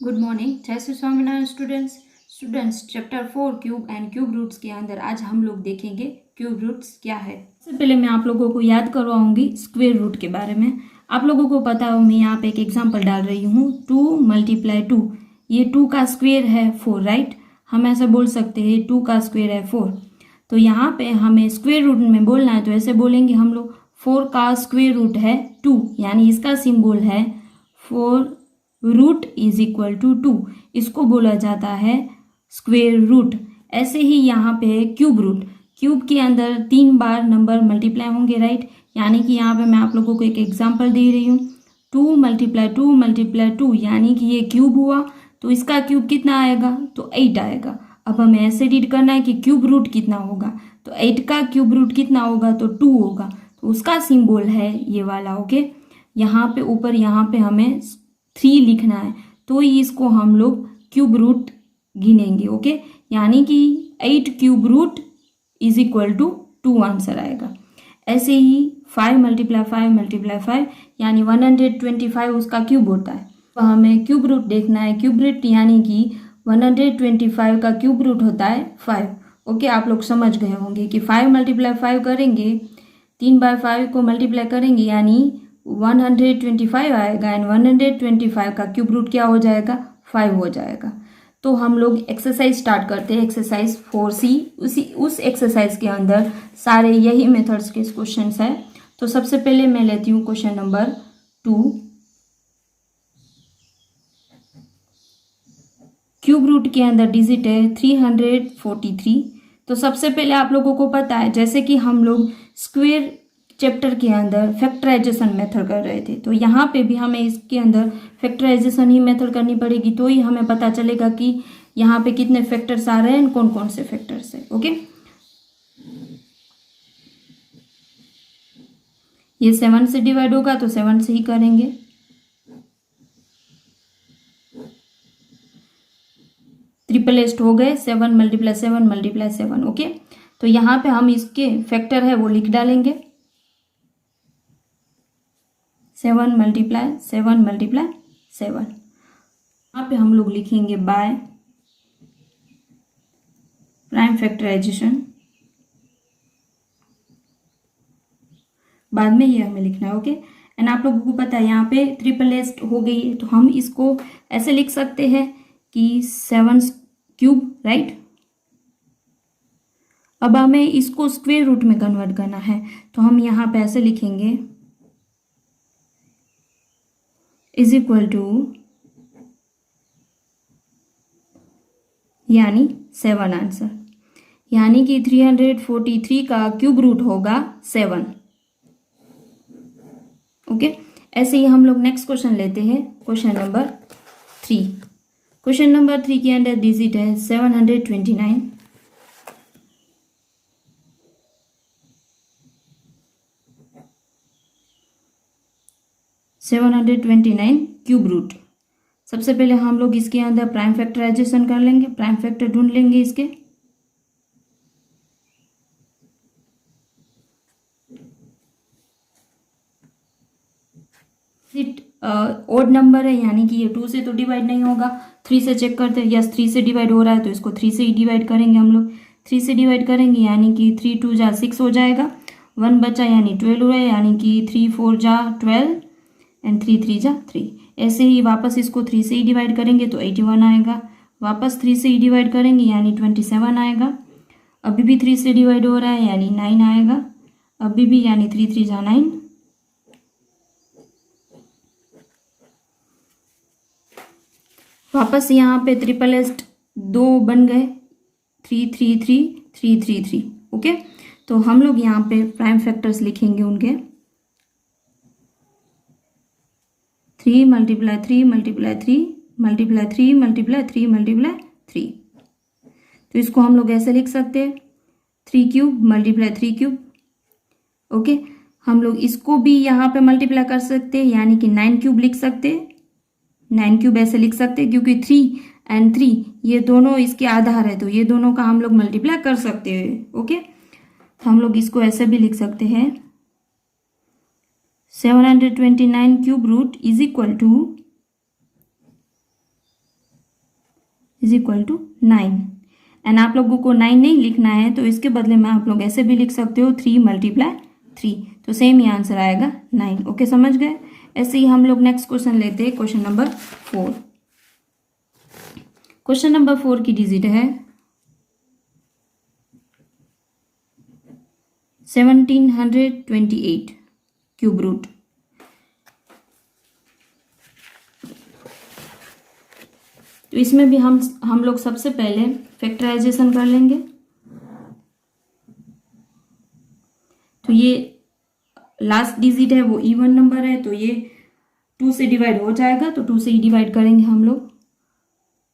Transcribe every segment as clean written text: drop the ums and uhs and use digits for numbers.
Good morning. जय Shri Swaminarayan students chapter 4 cube and cube roots के अंदर आज हम लोग देखेंगे क्यूब रूट्स क्या है। सबसे पहले मैं आप लोगों को याद करवाऊंगी स्क्वायर रूट के बारे में। आप लोगों को पता हो, मैं यहाँ पे एक एग्जांपल डाल रही हूँ 2 × 2। ये 2 का स्क्वायर है 4, राइट। हम ऐसा बोल सकते हैं 2 का स्क्वायर है 4। तो यहाँ पे हमें स्क्वायर रूट में बोलना है तो ऐसे बोलेंगे हम लोग 4 का स्क्वायर रूट है 2, यानी इसका सिंबल है 4 रूट इज इक्वल टू 2। इसको बोला जाता है स्क्वेयर रूट। ऐसे ही यहाँ पे है क्यूब रूट। क्यूब के अंदर 3 बार नंबर मल्टीप्लाई होंगे, राइट। यानी कि यहाँ पे मैं आप लोगों को एक एग्जांपल दे रही हूँ 2 × 2 × 2, यानी कि ये क्यूब हुआ तो इसका क्यूब कितना आएगा, तो 8 आएगा। अब हमें ऐसे रीड करना है कि क्यूब रूट कितना होगा, तो 8 का क्यूब रूट कितना होगा, तो 2 होगा। तो उसका सिंबल है ये वाला, ओके। यहाँ पे ऊपर यहाँ पे हमें 3 लिखना है, तो इसको हम लोग क्यूब रूट गिनेंगे, ओके। यानी कि 8 cube root is equal to 2 answer आएगा। ऐसे ही 5 × 5 × 5 यानी 125 उसका क्यूब होता है। तो हमें क्यूब रूट देखना है। क्यूब रूट यानी कि 125 का क्यूब रूट होता है 5, ओके। आप लोग समझ गए होंगे कि 5 × 5 करेंगे, 3/5 को मल्टीप्लाई करेंगे यानी 125 आएगा, एंड 125 का क्यूब रूट क्या हो जाएगा, 5 हो जाएगा। तो हम लोग एक्सरसाइज स्टार्ट करते हैं, एक्सरसाइज 4C। उस एक्सरसाइज के अंदर सारे यही मेथड्स के क्वेश्चंस है। तो सबसे पहले मैं लेती हूँ क्वेश्चन नंबर 2। क्यूब रूट के अंदर डिजिट है 343। तो सबसे पहले आप लोगों को पता है, जैसे कि हम लोग स्क्वायर चैप्टर के अंदर फैक्टराइजेशन मेथड कर रहे थे, तो यहाँ पे भी हमें इसके अंदर फैक्टराइजेशन ही मेथड करनी पड़ेगी, तो ही हमें पता चलेगा कि यहाँ पे कितने फैक्टर्स आ रहे हैं, कौन कौन से फैक्टर्स है, ओके। ये 7 से डिवाइड होगा तो 7 से ही करेंगे। ट्रिपल एस्ट हो गए, 7 × 7 × 7, ओके। तो यहाँ पे हम इसके फैक्टर है वो लिख डालेंगे, 7 × 7 × 7। यहाँ पे हम लोग लिखेंगे बाय प्राइम फैक्टराइजेशन, बाद में ये हमें लिखना है, ओके। एंड आप लोगों को पता है यहाँ पे ट्रिपल एस्ट हो गई है, तो हम इसको ऐसे लिख सकते हैं कि 7 क्यूब, राइट। अब हमें इसको स्क्वायर रूट में कन्वर्ट करना है, तो हम यहाँ पे ऐसे लिखेंगे इज इक्वल टू, यानी 7 आंसर, यानी कि 343 का क्यूब रूट होगा 7, ओके। ऐसे ही हम लोग नेक्स्ट क्वेश्चन लेते हैं, क्वेश्चन नंबर 3। क्वेश्चन नंबर 3 के अंदर डिजिट है 729। Cube root. सबसे पहले हम लोग इसके अंदर प्राइम फैक्टराइजेशन कर लेंगे, प्राइम फैक्टर ढूंढ लेंगे इसके। ओड नंबर है, यानी कि ये 2 से तो डिवाइड नहीं होगा, 3 से चेक करते हैं। यस, 3 से डिवाइड हो रहा है तो इसको 3 से ही डिवाइड करेंगे हम लोग। 3 से डिवाइड करेंगे यानी कि 3 × 2 = 6 हो जाएगा, 1 बचा यानी 12 हुआ, यानी कि 3 × 4 = 12 एंड 3 × 3 = 3। ऐसे ही वापस इसको 3 से ही डिवाइड करेंगे तो 81 आएगा, वापस 3 से ही डिवाइड करेंगे यानी 27 आएगा। अभी भी 3 से डिवाइड हो रहा है यानी 9 आएगा, अभी भी, यानी 3 × 3 = 9। वापस यहाँ पे ट्रिपल एस्ट 2 बन गए, 3 3 3 3 3 3, ओके। तो हम लोग यहाँ पे प्राइम फैक्टर्स लिखेंगे उनके, 3 × 3 × 3 × 3 × 3 × 3। तो इसको हम लोग ऐसे लिख सकते हैं 3 क्यूब × 3 क्यूब, ओके। हम लोग इसको भी यहाँ पे मल्टीप्लाई कर सकते हैं, यानी कि 9 क्यूब लिख सकते हैं, 9 क्यूब ऐसे लिख सकते हैं, क्योंकि 3 और 3 ये दोनों इसके आधार है, तो ये दोनों का हम लोग मल्टीप्लाई कर सकते हैं, ओके। तो हम लोग इसको ऐसे भी लिख सकते हैं 729 cube root is equal to is equal to 9। And आप लोगों को 9 नहीं लिखना है तो इसके बदले में आप लोग ऐसे भी लिख सकते हो 3 × 3, तो सेम ही आंसर आएगा 9। ओके, समझ गए। ऐसे ही हम लोग नेक्स्ट क्वेश्चन लेते हैं, क्वेश्चन नंबर 4। क्वेश्चन नंबर 4 की डिजिट है 1728 क्यूब रूट। तो इसमें भी हम लोग सबसे पहले फैक्टराइजेशन कर लेंगे। तो ये लास्ट डिजिट है वो इवन नंबर है, तो ये 2 से डिवाइड हो जाएगा, तो 2 से ही डिवाइड करेंगे हम लोग।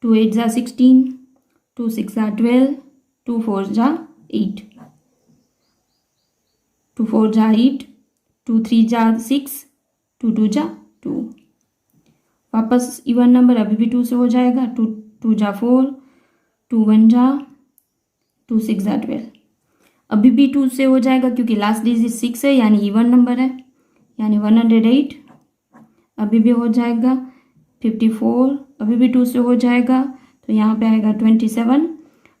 2 8 जा 16, 2 6 जा 12, 2 4 जा 8, 2 4 जा 8, 2 3 जा 6, 2 2 जा 2। वापस इवन नंबर अभी भी 2 से हो जाएगा। 2 2 जा 4, 2 1 जा 2 6 जा 12। अभी भी 2 से हो जाएगा क्योंकि लास्ट डिजिट 6 है, यानी इवन नंबर है, यानी 108। अभी भी हो जाएगा 54, अभी भी 2 से हो जाएगा, तो यहाँ पे आएगा 27।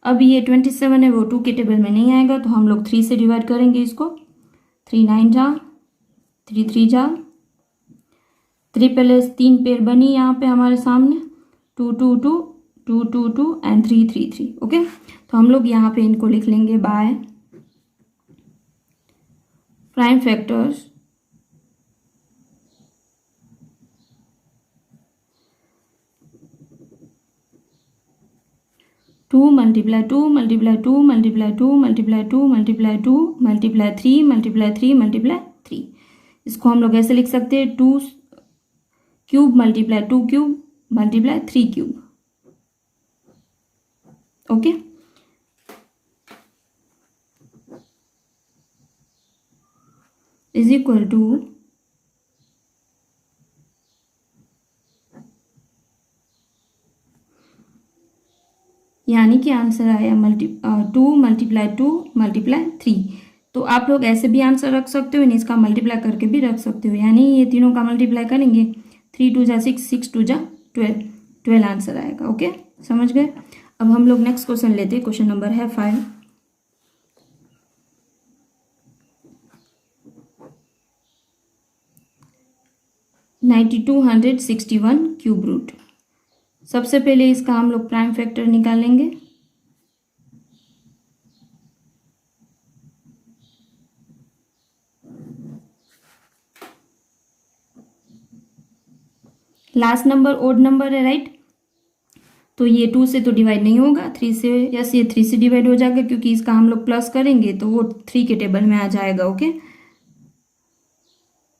अब ये 27 है वो 2 के टेबल में नहीं आएगा, तो हम लोग 3 से डिवाइड करेंगे इसको। 3 9 जा, 3 3 जा, 3 पहले 3 पेयर बनी यहाँ पे हमारे सामने, 2 2 2, 2 2 2 एंड 3 3 3। ओके, तो हम लोग यहाँ पे इनको लिख लेंगे by prime factors two multiply 2 multiply 2 multiply 2 multiply 2 multiply 2 multiply 3 multiply 3 multiply 3। इसको हम लोग ऐसे लिख सकते हैं 2 cube multiply 2 cube multiply 3 cube. Okay, is equal to यानी कि आंसर आया 2 मल्टीप्लाई 2 मल्टीप्लाई 3। तो आप लोग ऐसे भी आंसर रख सकते हो, इसका मल्टीप्लाई करके भी रख सकते हो, यानी ये तीनों का मल्टीप्लाई करेंगे 3 2 जा 6, 6 2 जा 12, 12 आंसर आएगा। ओके, समझ गए। अब हम लोग नेक्स्ट क्वेश्चन लेते हैं, क्वेश्चन नंबर है 5। Ninety 261 cube root. सबसे पहले इसका हम लोग प्राइम फैक्टर निकालेंगे। लास्ट नंबर ओड नंबर है, राइट। तो ये 2 से तो डिवाइड नहीं होगा, 3 से, यस ये 3 से डिवाइड हो जाएगा क्योंकि इसका हम लोग प्लस करेंगे तो वो 3 के टेबल में आ जाएगा। ओके,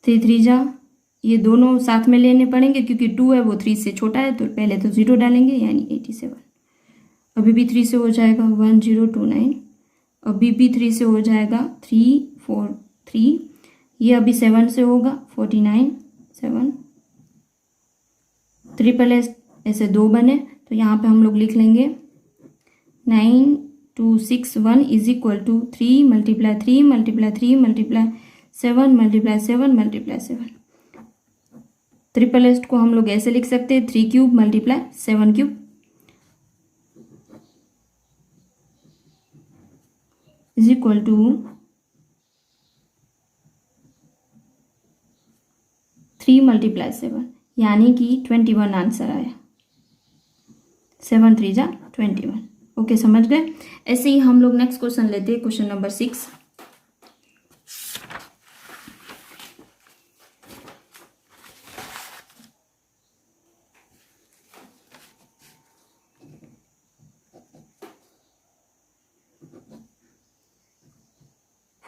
3 3 जा, ये दोनों साथ में लेने पड़ेंगे क्योंकि 2 है वो 3 से छोटा है, तो पहले तो 0 डालेंगे, यानी 87। अभी भी 3 से हो जाएगा 1029। अभी भी 3 से हो जाएगा 343। ये अभी 7 से होगा 49 7। 3 पहले ऐसे 2 बने, तो यहाँ पे हम लोग लिख लेंगे 9261 is equal to 3 multiply 3 multiply 3 multiply 7 multiply 7 multiply 7। Triplets को हम लोग ऐसे लिख सकते हैं 3 cube multiply 7 cube is equal to 3 multiply 7, यानी कि 21 आंसर आया। 7 3 जा 21। ओके, समझ गए। ऐसे ही हम लोग नेक्स्ट क्वेश्चन लेते हैं, question number 6।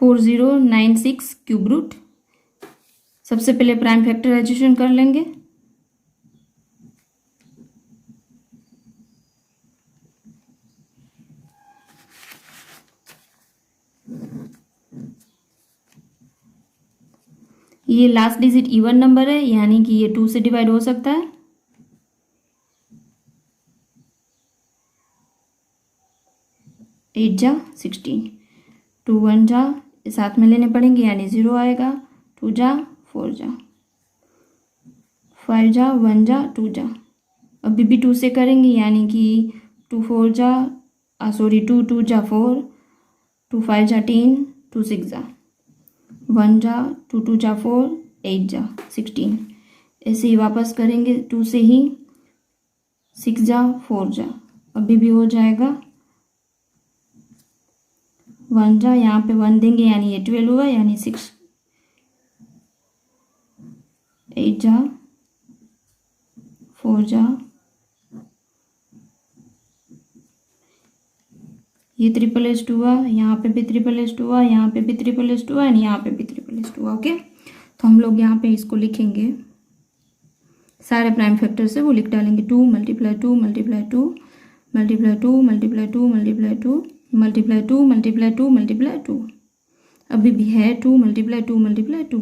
Four 4096 cube root. सबसे पहले प्राइम फैक्टराइजेशन कर लेंगे। ये लास्ट डिजिट इवन नंबर है, यानी कि ये 2 से डिवाइड हो सकता है। एट जा 16, 2 1 जा, साथ में लेने पड़ेंगे यानी 0 आएगा। 2 जा 4 जा, 5 जा 1 जा 2 जा। अभी भी 2 से करेंगे यानी कि 2 4 जा 2 2 जा 4, 2 5 जा 10, 2 6 जा 1 जा 2 2 जा 4, 8 जा 16। ऐसे ही वापस करेंगे 2 से ही 6 जा 4 जा, अभी भी हो जाएगा 1 जा, यहाँ पे 1 देंगे यानी ये 12 हुआ, यानी 6, 8 जा 4 जा, ये 888 हुआ, यहाँ पे भी 888 हुआ, यहाँ पे भी 888 हुआ, एंड यहाँ पे भी 888 हुआ। ओके, तो हम लोग यहाँ पे इसको लिखेंगे, सारे प्राइम फैक्टर से वो लिख डालेंगे। 2 multiply 2 multiply 2 multiply 2 multiply 2 multiply 2 multiply 2 multiply 2 multiply 2, अभी भी है 2 मल्टीप्लाई 2 मल्टीप्लाई 2।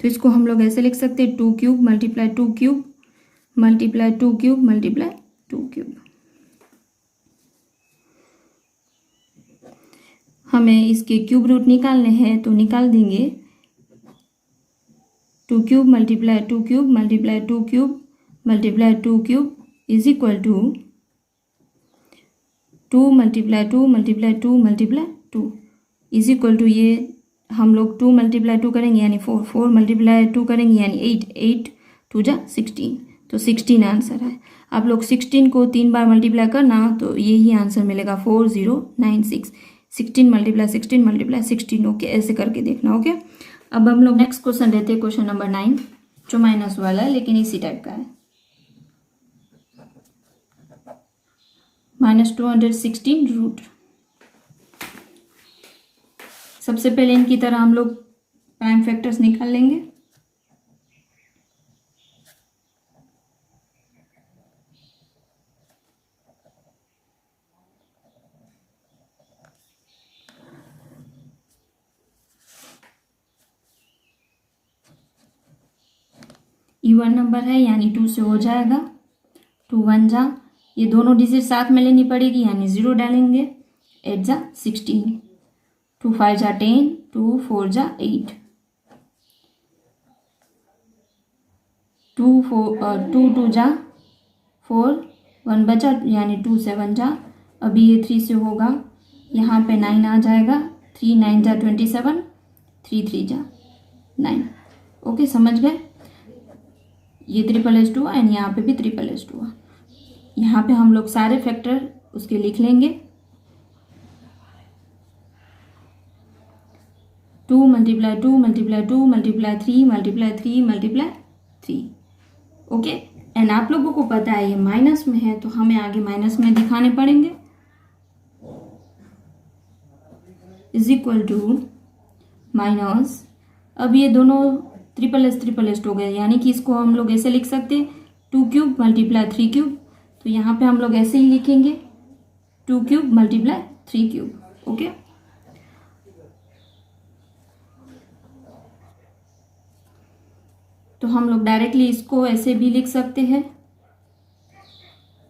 तो इसको हम लोग ऐसे लिख सकते हैं 2 cube multiply 2 cube multiply 2 cube multiply 2 cube. हमें इसके क्यूब रूट निकालने हैं तो निकाल देंगे। 2 cube multiply 2 cube multiply 2 cube multiply 2 cube is equal to 2 multiply 2 multiply 2 multiply 2 is equal to, ये हम लोग 2 मल्टीप्लाई 2 करेंगे यानी 4, 4 मल्टीप्लाई 2 करेंगे यानी 8, 8 2 जा 16, तो 16 आंसर है। आप लोग 16 को 3 बार मल्टीप्लाई करना तो यही आंसर मिलेगा 4096। 16 मल्टीप्लाई 16 मल्टीप्लाई 16। ओके, ऐसे करके देखना। ओके, अब हम लोग नेक्स्ट क्वेश्चन लेते हैं, क्वेश्चन नंबर 9, जो माइनस वाला है लेकिन इसी टाइप का है। -216 रूट। सबसे पहले इनकी तरह हम लोग प्राइम फैक्टर्स निकाल लेंगे। इवन नंबर है यानी 2 से हो जाएगा। 2 1 जा, ये दोनों डिजिट साथ में लेनी पड़ेगी यानी 0 डालेंगे। 8 जा 16, 2 5 जा 10, 2 4 जा 8, 2 2 जा 4, 1 बचा यानी 2 7 जा, अभी ये 3 से होगा, यहाँ पे 9 आ जाएगा। 3 9 जा 27, 3 3 जा 9। ओके, समझ गए। ये 888 हुआ एंड यहाँ पे भी 888 हुआ। यहाँ पे हम लोग सारे फैक्टर उसके लिख लेंगे। 2 multiply 2 multiply 2 multiply 3 multiply 3 multiply 3। Okay, and आप लोगों को पता है ये माइनस में है तो हमें आगे माइनस में दिखाने पड़ेंगे। इज इक्वल टू माइनस, अब ये दोनों ट्रिपल हो गए यानी कि इसको हम लोग ऐसे लिख सकते हैं 2 क्यूब मल्टीप्लाई 3 क्यूब, तो यहाँ पे हम लोग ऐसे ही लिखेंगे 2 क्यूब मल्टीप्लाई 3 क्यूब। ओके, तो हम लोग डायरेक्टली इसको ऐसे भी लिख सकते हैं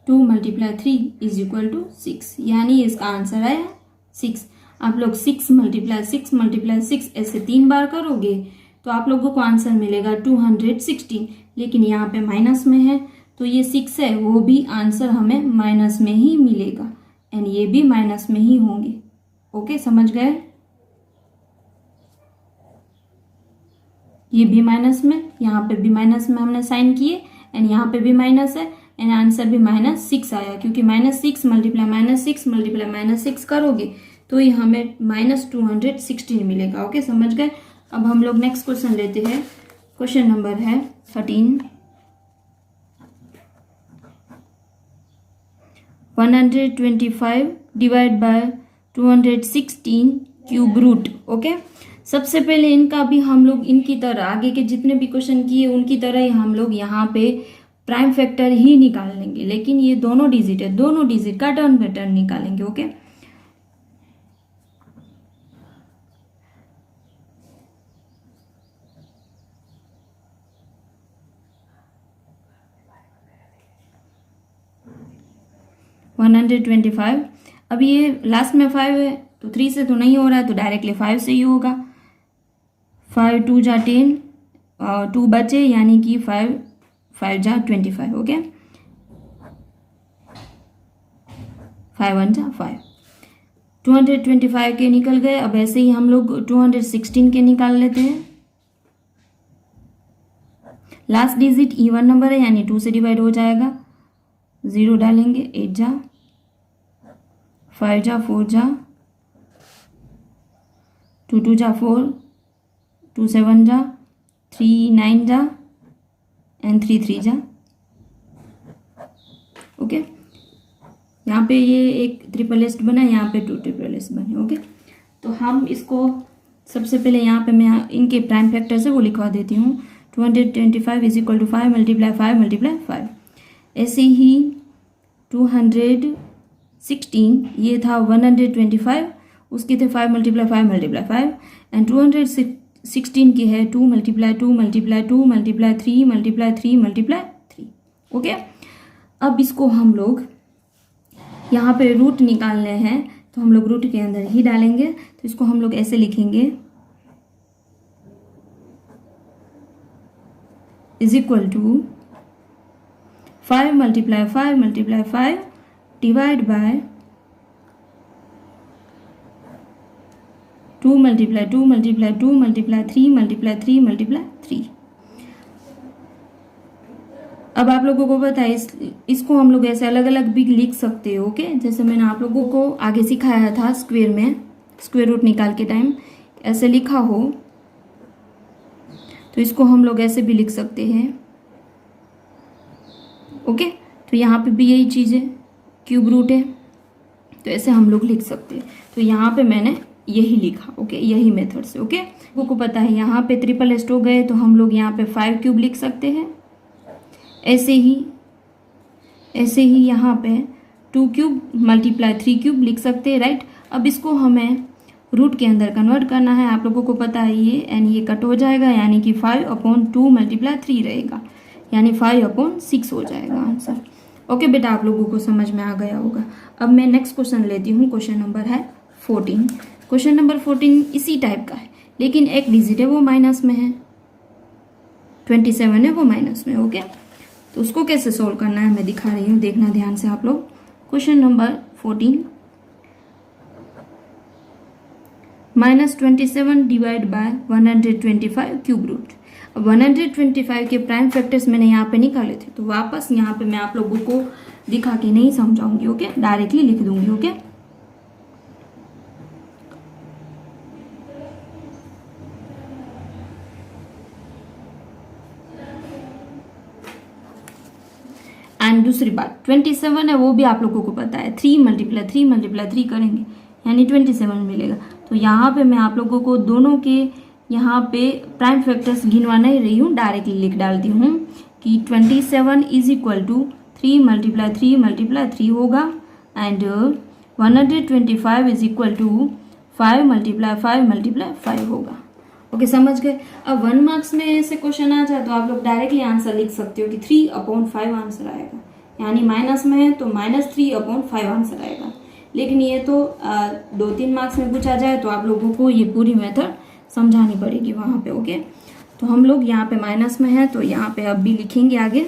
2 मल्टीप्लाई 3 इज इक्वल टू 6, यानी इसका आंसर आया 6। आप लोग 6 मल्टीप्लाई 6 मल्टीप्लाई 6 ऐसे 3 बार करोगे तो आप लोगों को आंसर मिलेगा 216, लेकिन यहाँ पे माइनस में है तो ये 6 है, वो भी आंसर हमें माइनस में ही मिलेगा एंड ये भी माइनस में ही होंगे। ओके, समझ गए। ये भी माइनस में, यहाँ पे भी माइनस में हमने साइन किए एंड यहाँ पे भी माइनस है एंड आंसर भी -6 आया, क्योंकि -6 मल्टीप्लाई -6 मल्टीप्लाई -6 करोगे तो ये हमें -216 मिलेगा। ओके, समझ गए। अब हम लोग नेक्स्ट क्वेश्चन लेते हैं, क्वेश्चन नंबर है 13। 125 divide by 216 cube root. Okay, सबसे पहले इनका भी हम लोग इनकी तरह आगे के जितने भी क्वेश्चन किए उनकी तरह ही हम लोग यहाँ पे प्राइम फैक्टर ही निकाल लेंगे, लेकिन ये दोनों डिजिट है, दोनों डिजिट का टर्न बाय टर्न निकालेंगे। ओके, $125। अब ये लास्ट में 5 है तो 3 से तो नहीं हो रहा है तो डायरेक्टली 5 से ही होगा। 5 2 जा 10 और 2 बचे यानी कि 5 5 जा 25। ओके, 5 1 जा 5, 225 के निकल गए। अब ऐसे ही हम लोग 216 के निकाल लेते हैं। लास्ट डिजिट इवन नंबर है यानी 2 से डिवाइड हो जाएगा, 0 डालेंगे, 8 जा 5 जा 4 जा 2 2 जा 4, 2 7 जा 3 9 जा एंड 3 3 जा। ओके, यहाँ पे ये एक ट्रिपल एस्ट बना, यहाँ पे 2 ट्रिपल एस्ट बने। ओके, तो हम इसको सबसे पहले यहाँ पे मैं इनके प्राइम फैक्टर से वो लिखवा देती हूँ। 225 is equal to 5 multiply 5 multiply 5। ऐसे ही 216 ये था 125, उसके थे 5 मल्टीप्लाई 5 मल्टीप्लाई 5 एंड 216 की है 2 multiply 2 multiply 2 multiply 3 multiply 3 multiply 3। Okay, अब इसको हम लोग यहाँ पे रूट निकालने हैं तो हम लोग रूट के अंदर ही डालेंगे। तो इसको हम लोग ऐसे लिखेंगे, is equal to 5 multiply 5 multiply 5 divide by 2 multiply 2 multiply 2 multiply 3 multiply 3 multiply 3। अब आप लोगों को पता है इसको हम लोग ऐसे अलग अलग भी लिख सकते हो। ओके, जैसे मैंने आप लोगों को आगे सिखाया था स्क्वायर में, स्क्वायर रूट निकाल के टाइम ऐसे लिखा हो तो इसको हम लोग ऐसे भी लिख सकते हैं। ओके, तो यहाँ पे भी यही चीज़ है, क्यूब रूट है तो ऐसे हम लोग लिख सकते हैं। तो यहाँ पे मैंने यही लिखा। ओके, यही मेथड से। ओके, लोगों को पता है यहाँ पे ट्रिपल एस्ट हो गए तो हम लोग यहाँ पे 5 क्यूब लिख सकते हैं। ऐसे ही यहाँ पे 2 क्यूब मल्टीप्लाई 3 क्यूब लिख सकते हैं, राइट। अब इसको हमें रूट के अंदर कन्वर्ट करना है, आप लोगों को पता है ये, एंड ये कट हो जाएगा यानी कि 5/2 मल्टीप्लाई 3 रहेगा यानी 5/6 हो जाएगा आंसर। ओके बेटा, आप लोगों को समझ में आ गया होगा। अब मैं नेक्स्ट क्वेश्चन लेती हूँ, क्वेश्चन नंबर है 14। क्वेश्चन नंबर 14 इसी टाइप का है लेकिन एक डिजिट है वो माइनस में है, 27 है वो माइनस में। ओके, तो उसको कैसे सोल्व करना है मैं दिखा रही हूँ, देखना ध्यान से आप लोग। Question number 14, -27 divide by 125 cube root. अब 125 के प्राइम फैक्टर्स मैंने यहाँ पे निकाले थे तो वापस यहाँ पे मैं आप लोगों को दिखा के नहीं समझाऊंगी। ओके, डायरेक्टली लिख दूंगी। ओके, एंड दूसरी बात 27 है वो भी आप लोगों को पता है, 3 मल्टीप्लाई 3 मल्टीप्लाई 3 करेंगे यानी 27 मिलेगा। तो यहाँ पे मैं आप लोगों को दोनों के यहाँ पे प्राइम फैक्टर्स गिनवा नहीं रही हूँ, डायरेक्टली लिख डालती हूँ कि 27 is equal to 3 multiply 3 multiply 3 होगा and 125 is equal to 5 multiply 5 multiply 5 होगा। ओके, समझ गए। अब 1 मार्क्स में ऐसे क्वेश्चन आ जाए तो आप लोग डायरेक्टली आंसर लिख सकते हो कि 3/5 आंसर आएगा, यानी माइनस में है तो -3/5 आंसर आएगा। लेकिन ये तो 2-3 मार्क्स में पूछा जाए तो आप लोगों को ये पूरी मेथड समझानी पड़ेगी वहाँ पे। ओके, तो हम लोग यहाँ पे माइनस में है तो यहाँ पे अब भी लिखेंगे आगे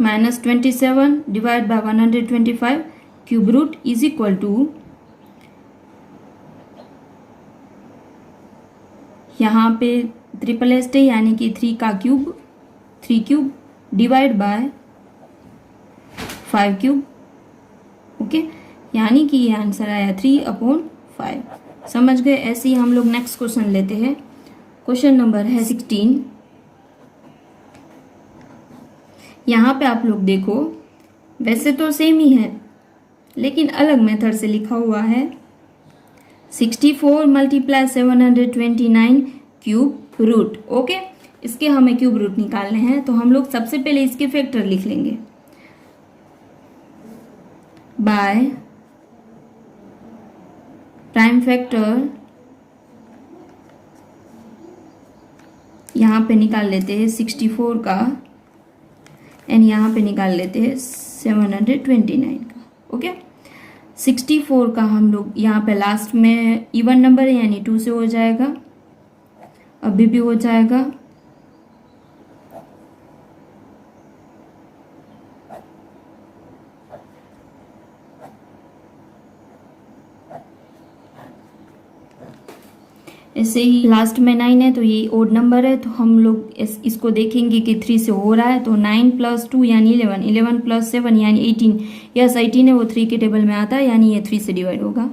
-27 divide by 125 cube root is equal to, यहाँ पे ट्रिपल एस्ट है यानी कि 3 cube divide by 5 cube. Okay, यानी कि ये आंसर आया 3/5। समझ गए। ऐसे ही हम लोग नेक्स्ट क्वेश्चन लेते हैं, क्वेश्चन नंबर है 16। यहाँ पे आप लोग देखो वैसे तो सेम ही है लेकिन अलग मेथड से लिखा हुआ है। 64 मल्टीप्लाई 729 क्यूब रूट। ओके, इसके हमें क्यूब रूट निकालने हैं तो हम लोग सबसे पहले इसके फैक्टर लिख लेंगे बाय प्राइम फैक्टर। यहाँ पे निकाल लेते हैं 64 का एंड यहाँ पे निकाल लेते हैं 729 का। ओके, 64 का हम लोग यहाँ पे लास्ट में इवन नंबर है यानी 2 से हो जाएगा, अभी भी हो जाएगा। ऐसे ही लास्ट में 9 है तो ये ओड नंबर है, तो हम लोग इसको देखेंगे कि 3 से हो रहा है, तो 9 + 2 यानी 11, 11 + 7 यानी 18। यस 18 है, वो 3 के टेबल में आता है, यानी ये 3 से डिवाइड होगा।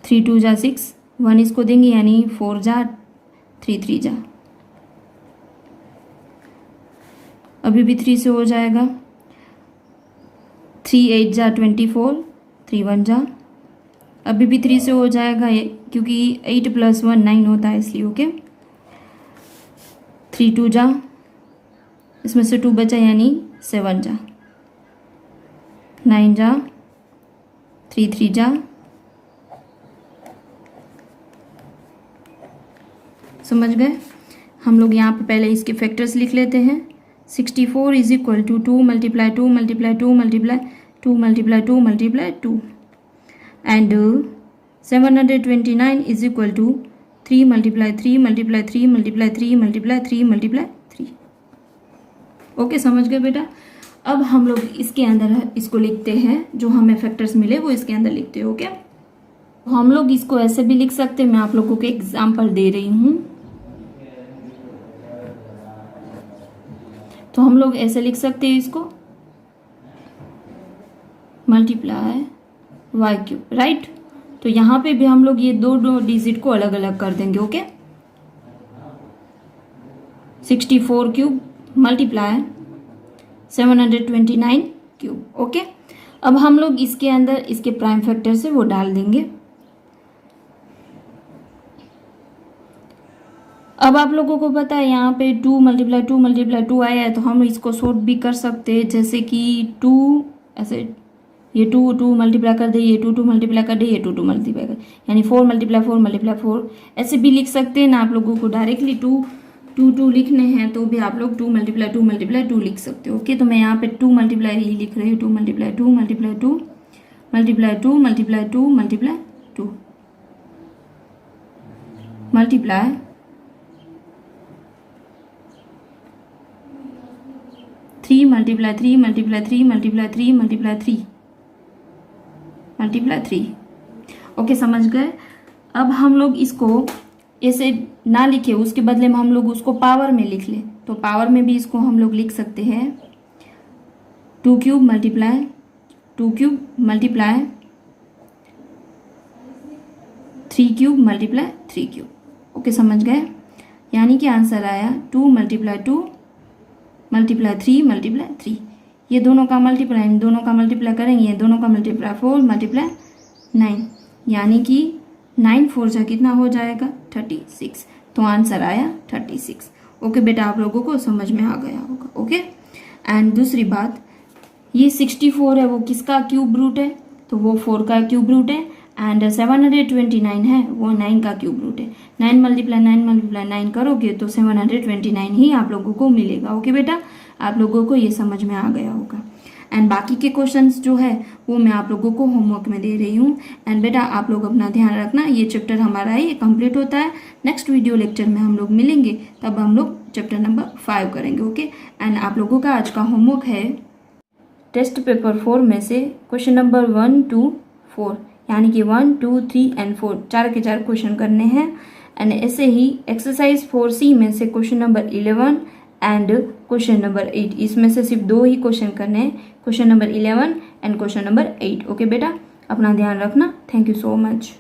3 2 जा 6, 1 इसको देंगे यानी 4 जा 3 3 जा, अभी भी 3 से हो जाएगा। 3 8 जा 24, 3 1 जा, अभी भी 3 से हो जाएगा, क्योंकि 8 + 1 9 होता है इसलिए। ओके 3 2 जा, इसमें से 2 बचा यानी 7 जा, 9 जा, 3 3 जा, समझ गए। हम लोग यहाँ पे पहले इसके फैक्टर्स लिख लेते हैं। 64 = 2 × 2 × 2 × 2 × 2 × 2 × 2 × 2 and 729 = 3 × 3 × 3 × 3 × 3 × 3। ओके समझ गए बेटा। अब हम लोग इसके अंदर इसको लिखते हैं, जो हमें फैक्टर्स मिले वो इसके अंदर लिखते हैं। ओके हम लोग इसको ऐसे भी लिख सकते हैं, मैं आप लोगों को एग्जाम्पल दे रही हूँ। तो हम लोग ऐसे लिख सकते हैं इसको, मल्टीप्लाई y³, राइट। तो यहाँ पे भी हम लोग ये दो डिजिट को अलग अलग कर देंगे। Okay 64³ multiply 729³। ओके अब हम लोग इसके अंदर इसके प्राइम फैक्टर से वो डाल देंगे। अब आप लोगों को पता है यहाँ पे 2 × 2 × 2 आया है, तो हम इसको सॉर्ट भी कर सकते हैं, जैसे कि 2 ऐसे, ये 2 2 मल्टीप्लाई कर दे, ये 2 2 मल्टीप्लाई कर दे, ये 2 2 मल्टीप्लाई कर, यानी 4 × 4 × 4 ऐसे भी लिख सकते हैं ना। आप लोगों को डायरेक्टली 2 2 2 लिखने हैं तो भी आप लोग 2 × 2 × 2 लिख सकते हो। ओके तो मैं यहाँ पे 2 मल्टीप्लाई ही लिख रही हूँ, 2 × 2 × 2 × 2 × 2 × 2 मल्टीप्लाई 3 × 3 × 3 × 3 × 3 ओके समझ गए। अब हम लोग इसको ऐसे ना लिखे, उसके बदले में हम लोग उसको पावर में लिख लें, तो पावर में भी इसको हम लोग लिख सकते हैं 2³ मल्टीप्लाई 2³ मल्टीप्लाई 3³ मल्टीप्लाई 3³। ओके समझ गए, यानी कि आंसर आया 2 × 2 मल्टीप्लाई 3 मल्टीप्लाई 3। ये दोनों का मल्टीप्लाई, इन दोनों का मल्टीप्लाई करेंगे, ये दोनों का मल्टीप्लाई 4 मल्टीप्लाई 9, यानी कि 9 4 जा कितना हो जाएगा 36। तो आंसर आया 36। ओके बेटा आप लोगों को समझ में आ गया होगा। ओके एंड दूसरी बात, ये 64 है वो किसका क्यूब रूट है, तो वो 4 का क्यूब रूट है, एंड 729 है वो 9 का क्यूब रूट है। 9 × 9 करोगे तो 729 ही आप लोगों को मिलेगा। ओके बेटा आप लोगों को ये समझ में आ गया होगा। एंड बाकी के क्वेश्चंस जो है वो मैं आप लोगों को होमवर्क में दे रही हूँ। एंड बेटा आप लोग अपना ध्यान रखना, ये चैप्टर हमारा ये कंप्लीट होता है। नेक्स्ट वीडियो लेक्चर में हम लोग मिलेंगे, तब हम लोग चैप्टर नंबर 5 करेंगे। ओके एंड आप लोगों का आज का होमवर्क है टेस्ट पेपर 4 में से क्वेश्चन नंबर 1 to 4, यानी कि 1 2 3 एंड 4 4 के 4 क्वेश्चन करने हैं। एंड ऐसे ही एक्सरसाइज 4C में से question number 11 and question number 8, इसमें से सिर्फ 2 ही क्वेश्चन करने हैं, question number 11 and question number 8। Okay बेटा अपना ध्यान रखना। Thank you so much.